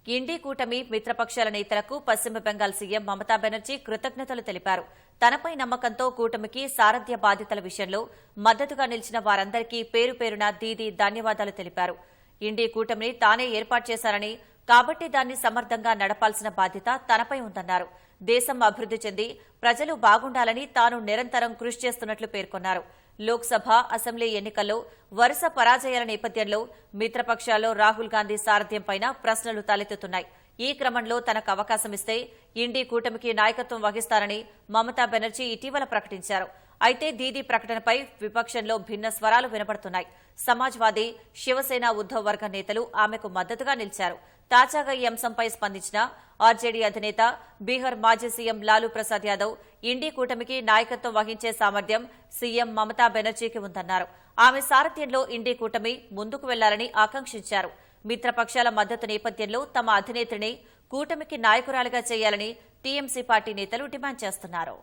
ఇండీ కూటమి మిత్రపక్షాల నేతలకు పశ్చిమ బెంగాల్ సీఎం మమతా బెనర్జీ కృతజ్ఞతలు తెలిపారు. తనపై నమ్మకంతో కూటమికి సారథ్య బాధ్యతల విషయంలో మద్దతుగా నిలిచిన వారందరికీ పేరు పేరున దీదీ ధన్యవాదాలు తెలిపారు. ఇండీ కూటమిని తానే ఏర్పాటు చేశారని, కాబట్టి దాన్ని సమర్థంగా నడపాల్సిన బాధ్యత తనపై ఉందన్నారు. దేశం అభివృద్ది చెంది ప్రజలు బాగుండాలని తాను నిరంతరం కృషి చేస్తున్నట్లు పేర్కొన్నారు. లోక్సభ, అసెంబ్లీ ఎన్నికల్లో వరుస పరాజయాల నేపథ్యంలో మిత్రపక్షాల్లో రాహుల్ గాంధీ సారథ్యంపై ప్రశ్నలు తలెత్తుతున్నాయి. ఈ క్రమంలో తనకు అవకాశమిస్తే ఇండీ కూటమికి నాయకత్వం వహిస్తారని మమతా బెనర్జీ ఇటీవల ప్రకటించారు. అయితే దీదీ ప్రకటనపై విపక్షంలో భిన్న స్వరాలు వినపడుతున్నాయి. సమాజ్వాదీ, శివసేన, ఉద్దవ్ వర్గ నేతలు ఆమెకు మద్దతుగా నిలిచారు. తాజాగా ఈ అంశంపై స్పందించిన ఆర్జేడీ అధినేత, బీహార్ మాజీ సీఎం లాలూ ప్రసాద్ యాదవ్ ఇండీ కూటమికి నాయకత్వం వహించే సామర్థ్యం సీఎం మమతా బెనర్జీకి ఉందన్నారు. ఆమె సారథ్యంలో ఇండీ కూటమి ముందుకు వెళ్లాలని ఆకాంక్షించారు. మిత్రపక్షాల మద్దతు నేపథ్యంలో తమ అధినేత్రిని కూటమికి నాయకురాలిగా చేయాలని టీఎంసీ పార్టీ నేతలు డిమాండ్ చేస్తున్నారు.